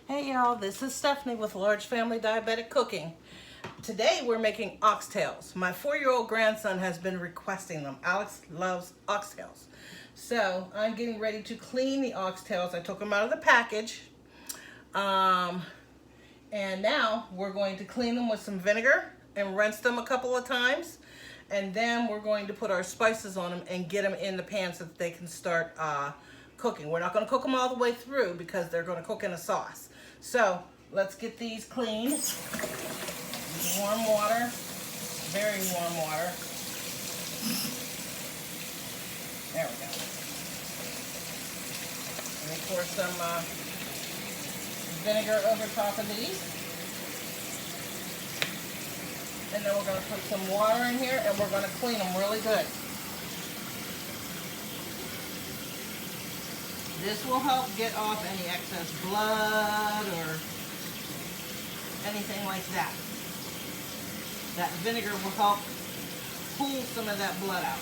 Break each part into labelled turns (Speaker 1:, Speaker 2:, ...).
Speaker 1: Hey y'all, this is Stephanie with Large Family Diabetic Cooking. Today we're making oxtails. My 4-year-old grandson has been requesting them. Alex loves oxtails. So I'm getting ready to clean the oxtails. I took them out of the package. And now we're going to clean them with some vinegar and rinse them a couple of times. And then we're going to put our spices on them and get them in the pan so that they can start cooking. We're not going to cook them all the way through because they're going to cook in a sauce. So let's get these cleaned. Warm water, very warm water. There we go. Let me pour some vinegar over top of these. And then we're going to put some water in here and we're going to clean them really good. This will help get off any excess blood or anything like that. That vinegar will help pull some of that blood out.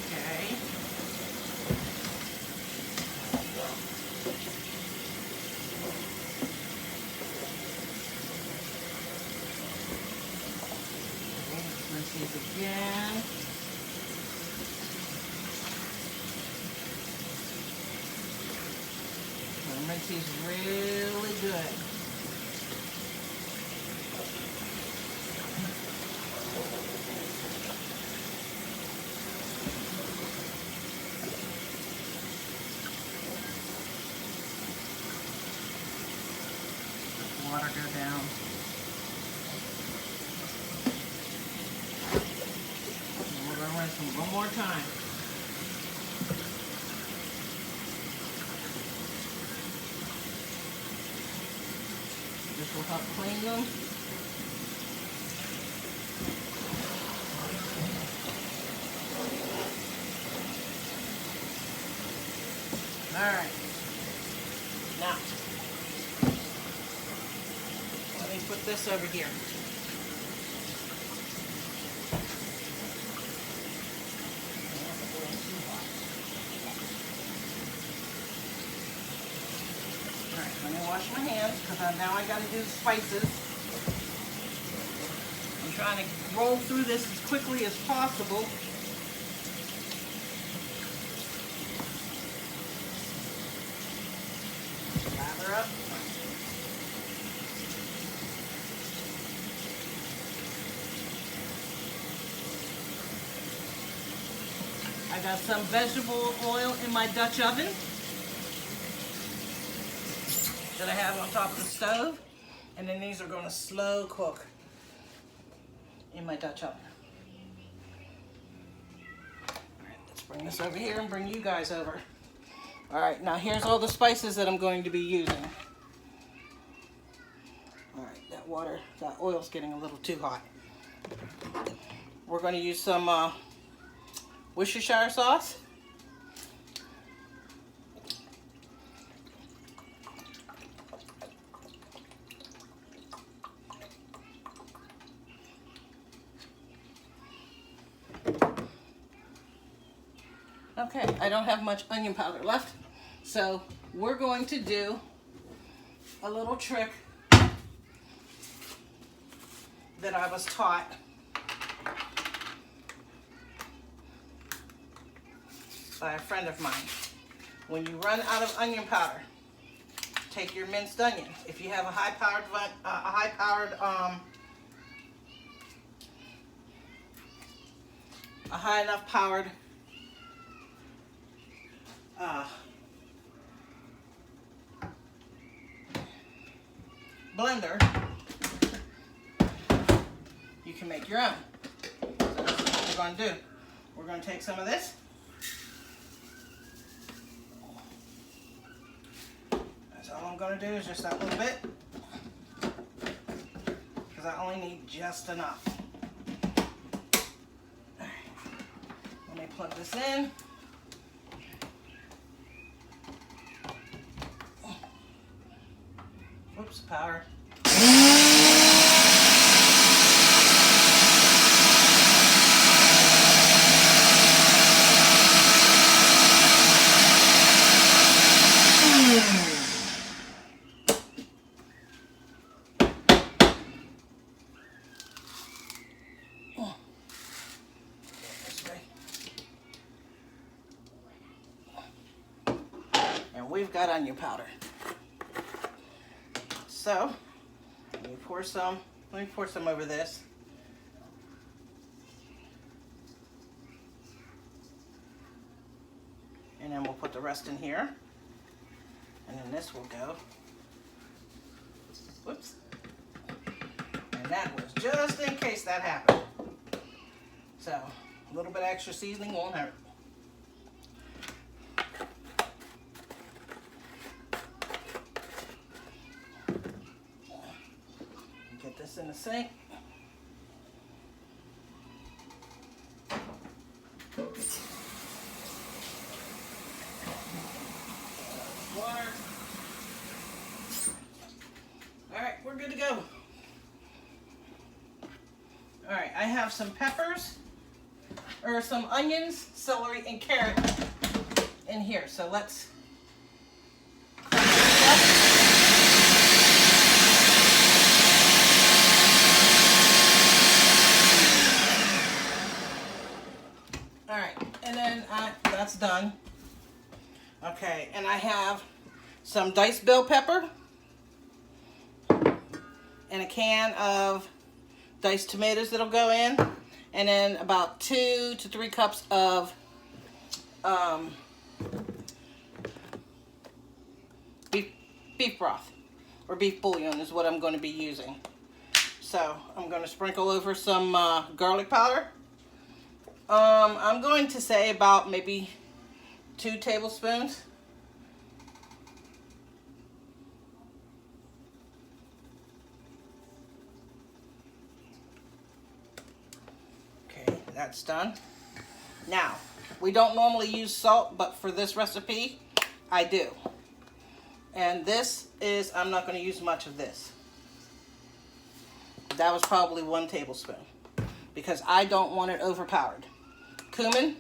Speaker 1: Okay. Rinse these again. Rinse these really good. Let the water go down. And we're going to rinse them one more time. This will help clean them. All right. Now, let me put this over here. Let me wash my hands because now I got to do the spices. I'm trying to roll through this as quickly as possible. Lather up. I got some vegetable oil in my Dutch oven that I have on top of the stove, and then these are going to slow cook in my Dutch oven. All right, let's bring this over here and bring you guys over. All right, now here's all the spices that I'm going to be using. All right, that oil's getting a little too hot. We're going to use some Worcestershire sauce. Okay, I don't have much onion powder left, so we're going to do a little trick that I was taught by a friend of mine. When you run out of onion powder, take your minced onion. If you have a high enough powered blender, you can make your own. So that's what we're going to do. We're going to take some of this. That's all I'm going to do is just that little bit, because I only need just enough. All right. Let me plug this in. Oops, power. got onion powder. So let me pour some over this. And then we'll put the rest in here. And then this will go. Whoops. And that was just in case that happened. So a little bit extra seasoning won't hurt. Get this in the sink. Water. All right, we're good to go. All right, I have some peppers, or some onions, celery, and carrot in here. So let's crack this up. All right, and then that's done. Okay, and I have some diced bell pepper and a can of diced tomatoes that'll go in, and then about 2 to 3 cups of beef broth or beef bouillon is what I'm going to be using. So I'm going to sprinkle over some garlic powder. I'm going to say about maybe 2 tablespoons. Okay, that's done. Now, we don't normally use salt, but for this recipe, I do. And this is, I'm not going to use much of this. That was probably 1 tablespoon because I don't want it overpowered. Cumin.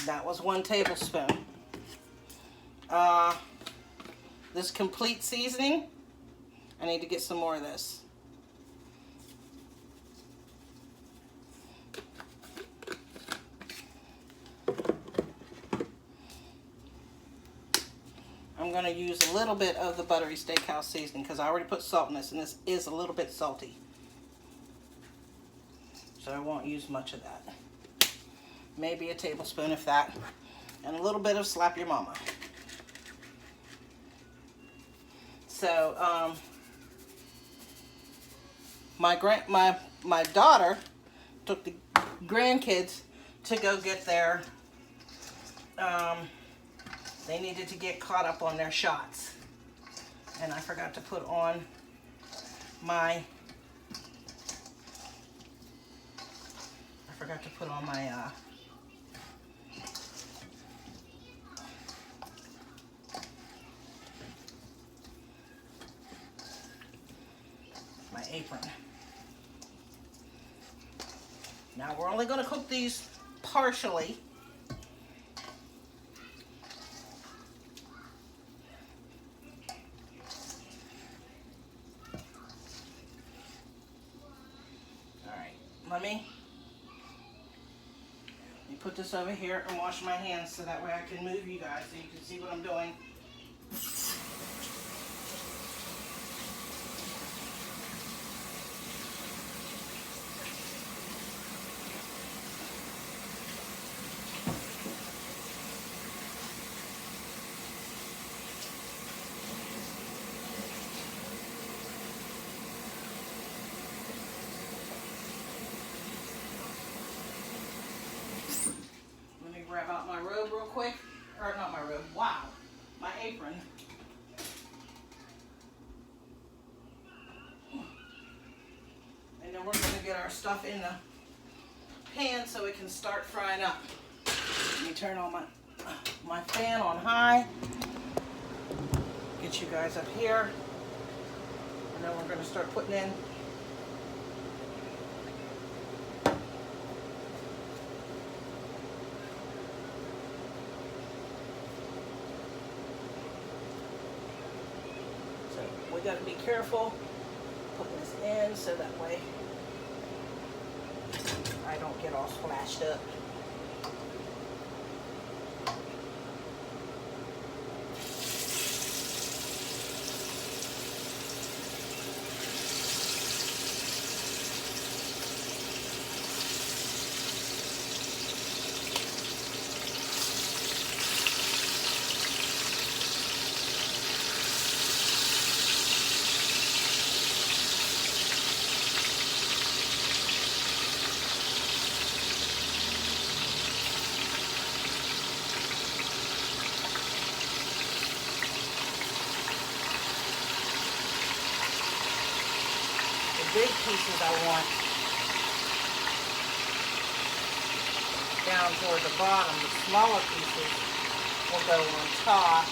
Speaker 1: That was 1 tablespoon. This complete seasoning, I need to get some more of this. I'm going to use a little bit of the buttery steakhouse seasoning because I already put salt in this, and this is a little bit salty. So I won't use much of that. Maybe a tablespoon if that. And a little bit of slap your mama. So my daughter took the grandkids to go get their they needed to get caught up on their shots, and I forgot to put on my my apron. Now we're only going to cook these partially. Let me put this over here and wash my hands so that way I can move you guys so you can see what I'm doing. Grab out my robe real quick, or not my robe, wow, my apron. And then we're going to get our stuff in the pan so it can start frying up. Let me turn on my fan on high. Get you guys up here. And then we're going to start putting in we got to be careful putting this in so that way I don't get all splashed up. Big pieces I want down toward the bottom. The smaller pieces will go on top.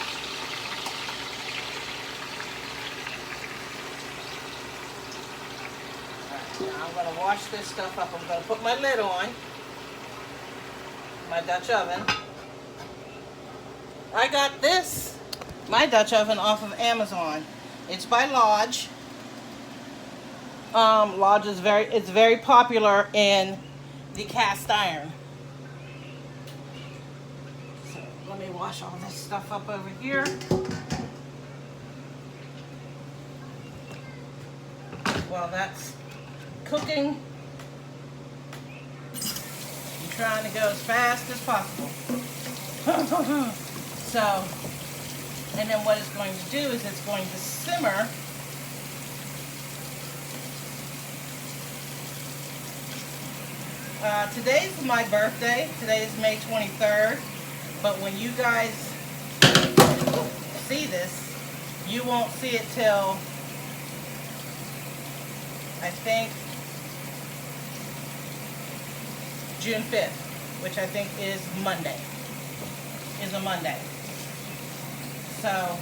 Speaker 1: Alright, now I'm going to wash this stuff up. I'm going to put my lid on my Dutch oven. I got my Dutch oven off of Amazon. It's by Lodge. Lodge is very popular in the cast iron. So let me wash all this stuff up over here. While that's cooking, I'm trying to go as fast as possible. So, and then what it's going to do is it's going to simmer. Today's my birthday. Today is May 23rd. But when you guys see this, you won't see it till, I think, June 5th, which I think is Monday. Is a Monday. So,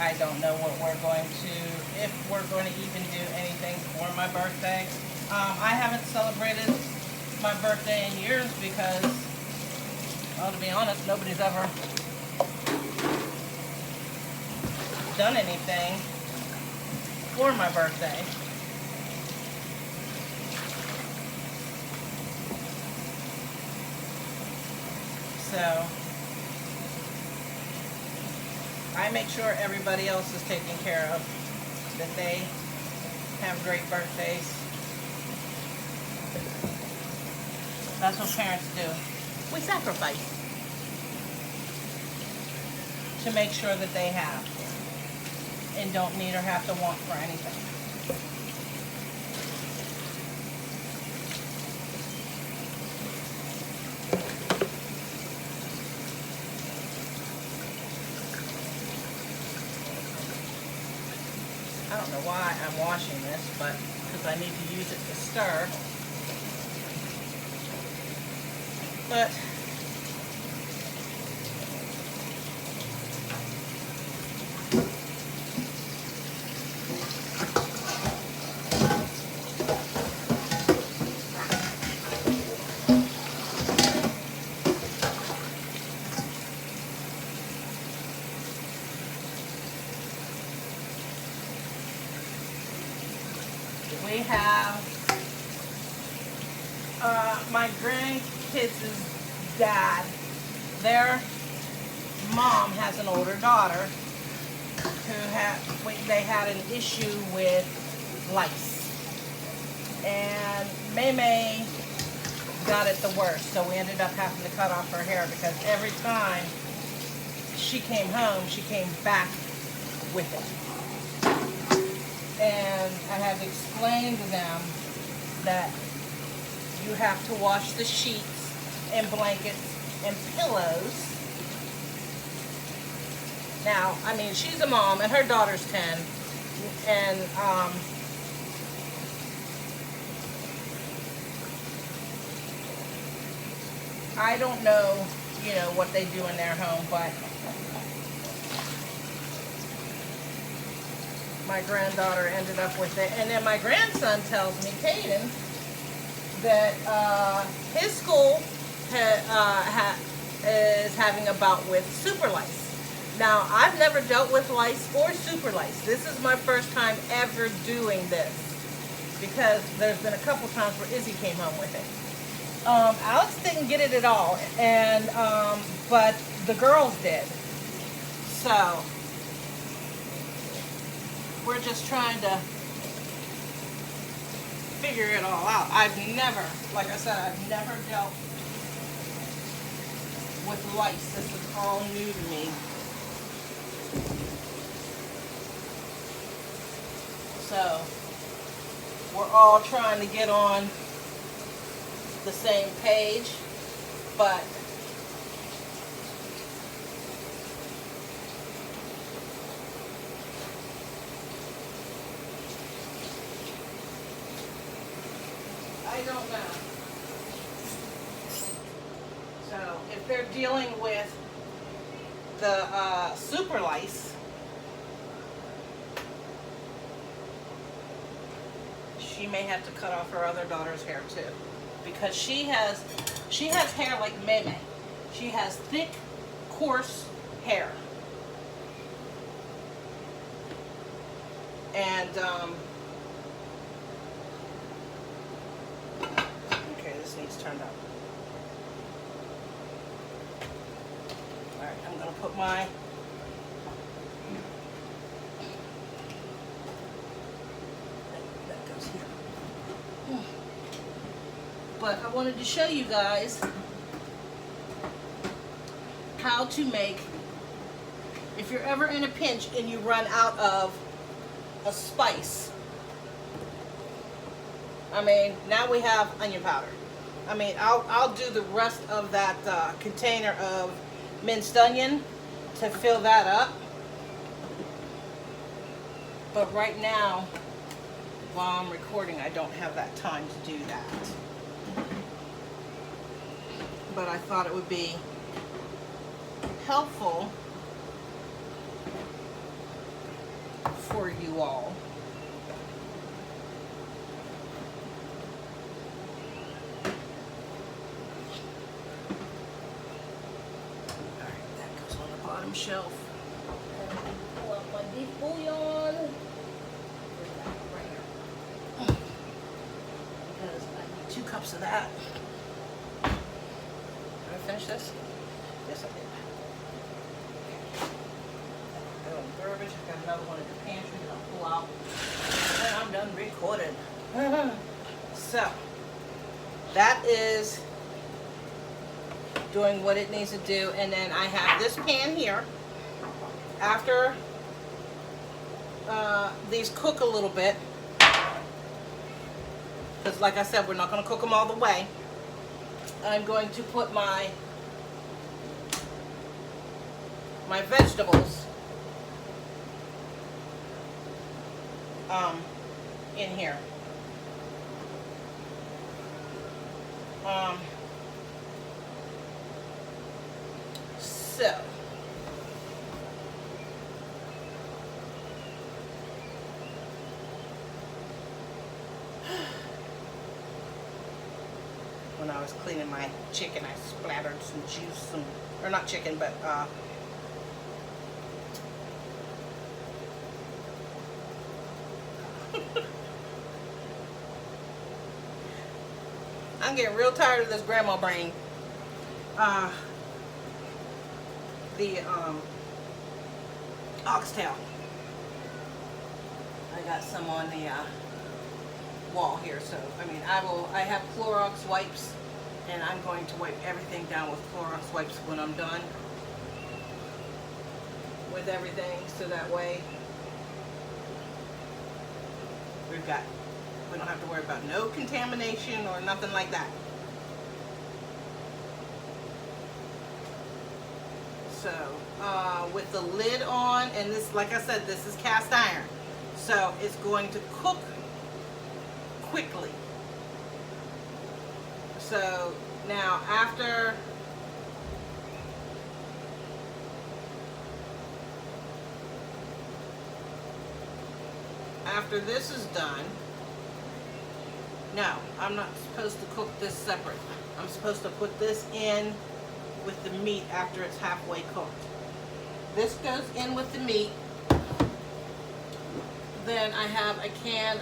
Speaker 1: I don't know what we're going to, if we're going to even do anything for my birthday. I haven't celebrated my birthday in years because, well, to be honest, nobody's ever done anything for my birthday. So I make sure everybody else is taken care of, that they have great birthdays. That's what parents do. We sacrifice to make sure that they have and don't need or have to want for anything. I don't know why I'm washing this, but because I need to use it to stir. But we have my grandkids' dad. Their mom has an older daughter who they had an issue with lice, and May got it the worst. So we ended up having to cut off her hair because every time she came home, she came back with it. And I had to explain to them that you have to wash the sheets and blankets and pillows. Now, I mean, she's a mom and her daughter's 10, and I don't know, you know, what they do in their home, but my granddaughter ended up with it. And then my grandson tells me, Caden, that his school is having a bout with super lice. Now, I've never dealt with lice or super lice. This is my first time ever doing this because there's been a couple times where Izzy came home with it. Alex didn't get it at all, and but the girls did. So we're just trying to figure it all out. I've never, like I said, I've never dealt with lice. This is all new to me. So we're all trying to get on the same page, but I don't know. So if they're dealing with the super lice, she may have to cut off her other daughter's hair too, because she has hair like Meme. She has thick, coarse hair, and okay, this needs turned up. All right, I'm gonna put my that goes here. But I wanted to show you guys how to make, if you're ever in a pinch and you run out of a spice. I mean, now we have onion powder. I mean, I'll do the rest of that container of minced onion to fill that up. But right now, while I'm recording, I don't have that time to do that. But I thought it would be helpful for you all. Alright, that goes on the bottom shelf. And pull out my beef bouillon. Where's that? Right here. Because I need 2 cups of that. Did I finish this? Yes, I did. Garbage. I got another one in the pantry that I'll pull out when I'm done recording. So that is doing what it needs to do, and then I have this pan here. After these cook a little bit, because like I said, we're not going to cook them all the way. I'm going to put my vegetables in here. So when I was cleaning my chicken, I splattered some juice, or not chicken, but I'm getting real tired of this grandma brain. The oxtail. I got some on the wall here, so I mean, I have Clorox wipes, and I'm going to wipe everything down with Clorox wipes when I'm done with everything, so that way we don't have to worry about no contamination or nothing like that. So with the lid on, and this, like I said, this is cast iron, so it's going to cook quickly. So now after this is done, No, I'm not supposed to cook this separate. I'm supposed to put this in with the meat after it's halfway cooked. This goes in with the meat. Then I have a can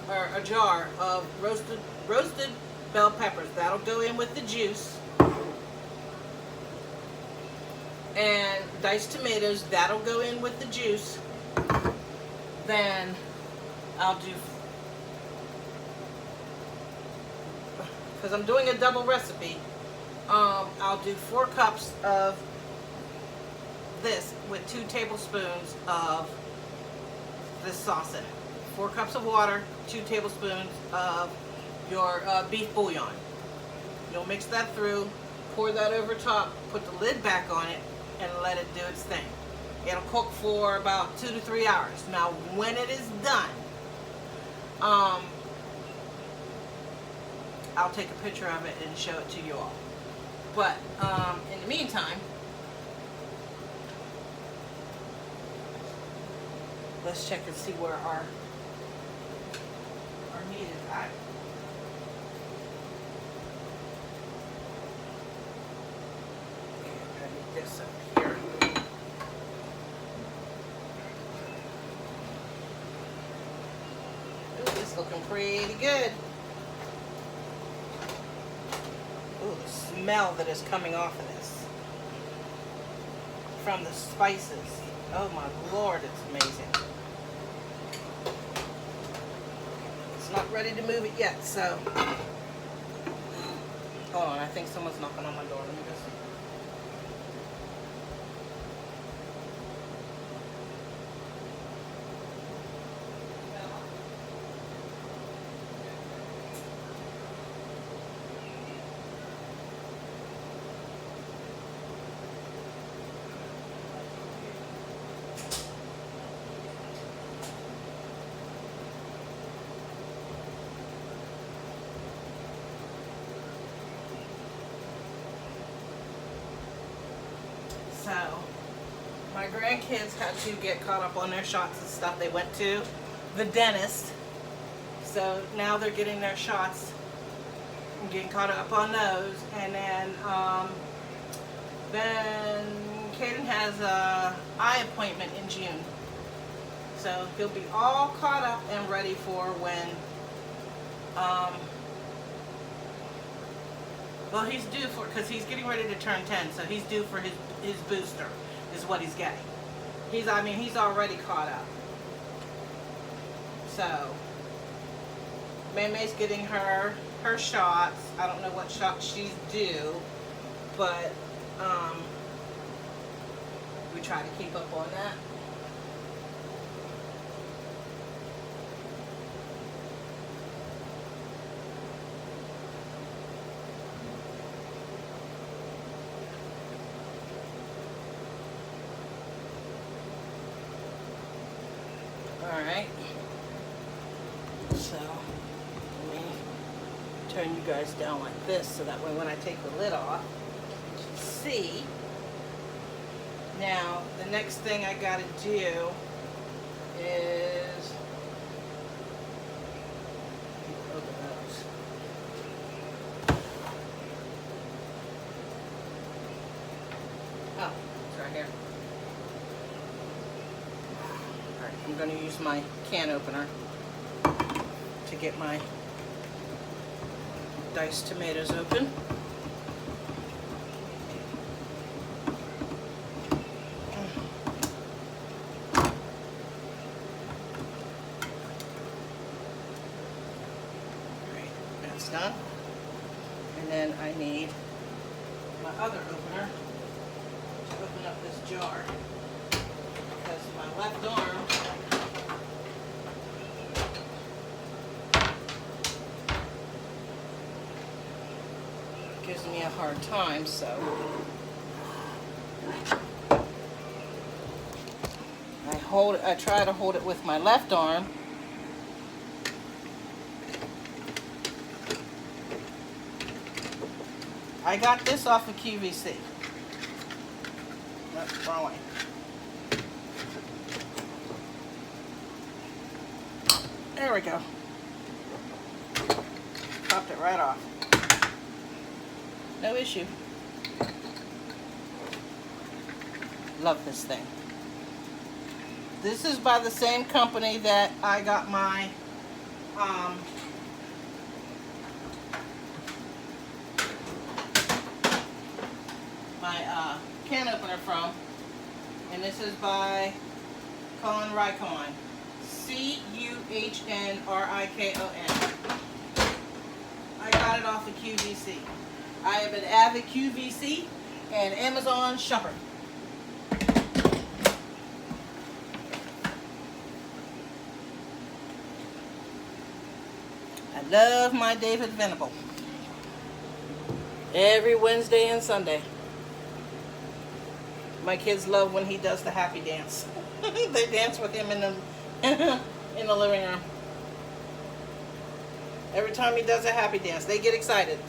Speaker 1: or a jar of roasted bell peppers. That'll go in with the juice. And diced tomatoes, that'll go in with the juice. Then I'll do, because I'm doing a double recipe, I'll do 4 cups of this with 2 tablespoons of this sauce in it. 4 cups of water, 2 tablespoons of your beef bouillon. You'll mix that through, pour that over top, put the lid back on it, and let it do its thing. It'll cook for about 2 to 3 hours. Now, when it is done, I'll take a picture of it and show it to you all. But in the meantime, let's check and see where our meat is at. Okay, I need this up here. Ooh, it's looking pretty good. Ooh, the smell that is coming off of this from the spices. Oh my Lord, it's amazing. It's not ready to move it yet, so. Hold on, I think someone's knocking on my door. Let me go see. So, my grandkids had to get caught up on their shots and stuff. They went to the dentist. So now they're getting their shots and getting caught up on those. And then Caden has a eye appointment in June. So he'll be all caught up and ready for when, well, he's due for, because he's getting ready to turn 10, so he's due for his booster, is what he's getting. He's already caught up. So, May's getting her shots. I don't know what shots she's due, but we try to keep up on that. Alright, so let me turn you guys down like this so that way when I take the lid off, you can see. Now, the next thing I gotta do is open those. Oh, it's right here. I'm going to use my can opener to get my diced tomatoes open. Alright, that's done. And then I need my other opener to open up this jar, because my left arm gives me a hard time, so I try to hold it with my left arm. I got this off of QVC. That's wrong way. There we go. chopped it right off. No issue. Love this thing. This is by the same company that I got my can opener from, and this is by Cuhnrikon. Cuhnrikon. I got it off of QVC. I am an avid QVC and Amazon shopper. I love my David Venable. Every Wednesday and Sunday. My kids love when he does the happy dance. They dance with him in the living room. Every time he does a happy dance, they get excited.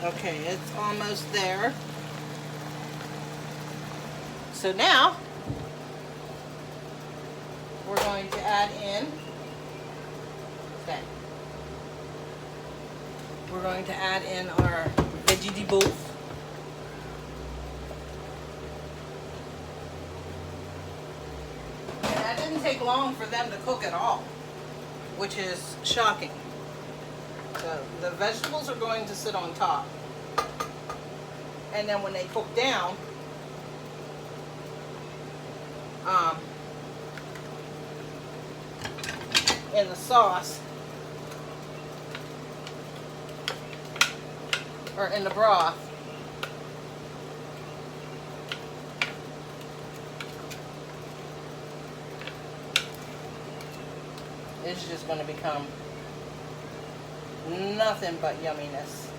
Speaker 1: Okay, it's almost there. So now, we're going to add in that. We're going to add in our vegetables. And that didn't take long for them to cook at all, which is shocking. So the vegetables are going to sit on top. And then when they cook down, in the sauce, or in the broth, it's just going to become nothing but yumminess.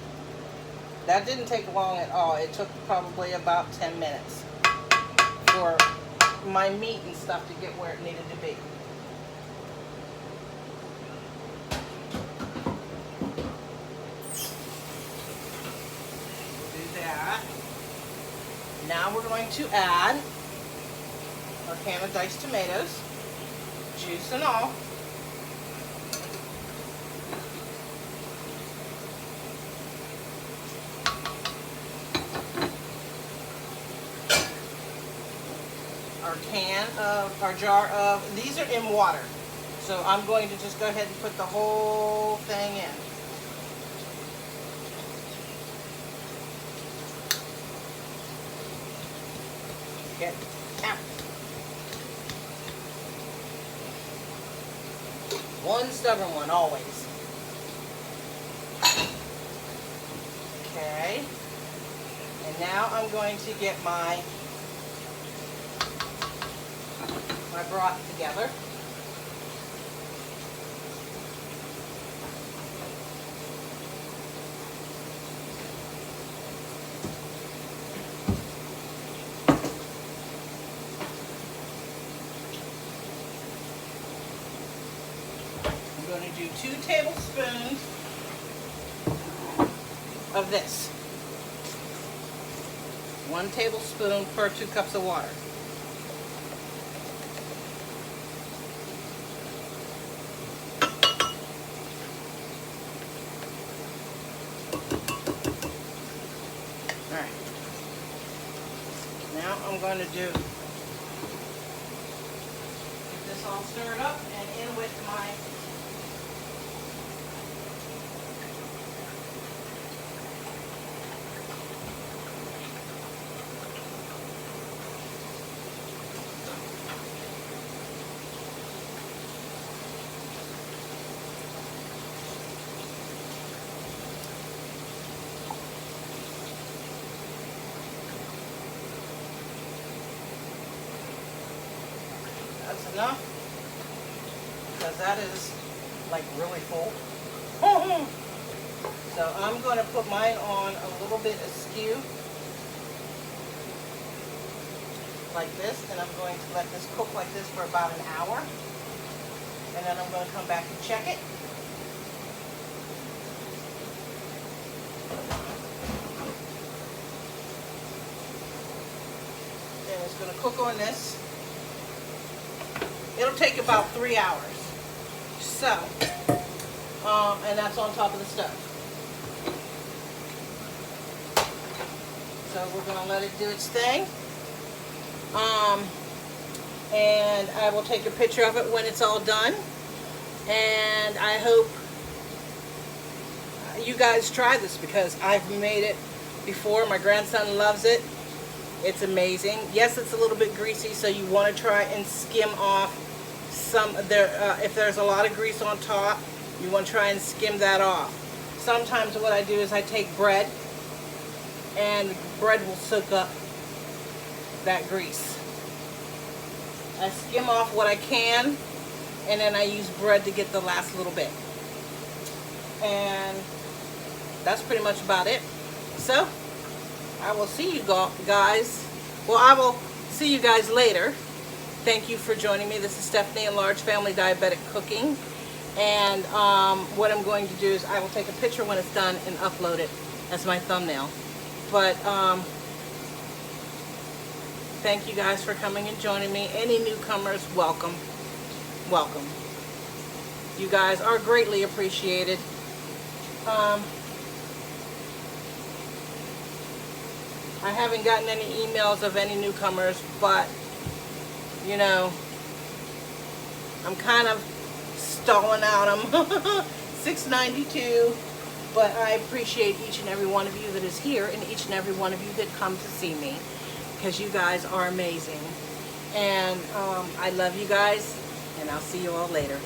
Speaker 1: That didn't take long at all. It took probably about 10 minutes for my meat and stuff to get where it needed to be. We'll do that. Now we're going to add our can of diced tomatoes, juice and all. Our jar of, these are in water, so I'm going to just go ahead and put the whole thing in. Get out. One stubborn one, always. Okay, and now I'm going to get my broth together. I'm going to do 2 tablespoons of this. 1 tablespoon per 2 cups of water. I'm going to get this all stirred up and in with my enough, because that is like really full. So I'm going to put mine on a little bit askew like this, and I'm going to let this cook like this for about an hour, and then I'm going to come back and check it. going to cook on this. It'll take about 3 hours. So, and that's on top of the stove. So we're going to let it do its thing. And I will take a picture of it when it's all done. And I hope you guys try this because I've made it before. My grandson loves it. It's amazing. Yes, it's a little bit greasy, so you want to try and skim off some there. If there's a lot of grease on top, you want to try and skim that off. Sometimes what I do is I take bread, and bread will soak up that grease. I skim off what I can, and then I use bread to get the last little bit. And that's pretty much about it. So I will see you guys. Well, I will see you guys later. Thank you for joining me. This is Stephanie in Large Family Diabetic Cooking. And what I'm going to do is I will take a picture when it's done and upload it as my thumbnail. But thank you guys for coming and joining me. Any newcomers, welcome. Welcome. You guys are greatly appreciated. I haven't gotten any emails of any newcomers, but you know, I'm kind of stalling out. I'm $6.92, but I appreciate each and every one of you that is here and each and every one of you that come to see me, because you guys are amazing. And I love you guys, and I'll see you all later.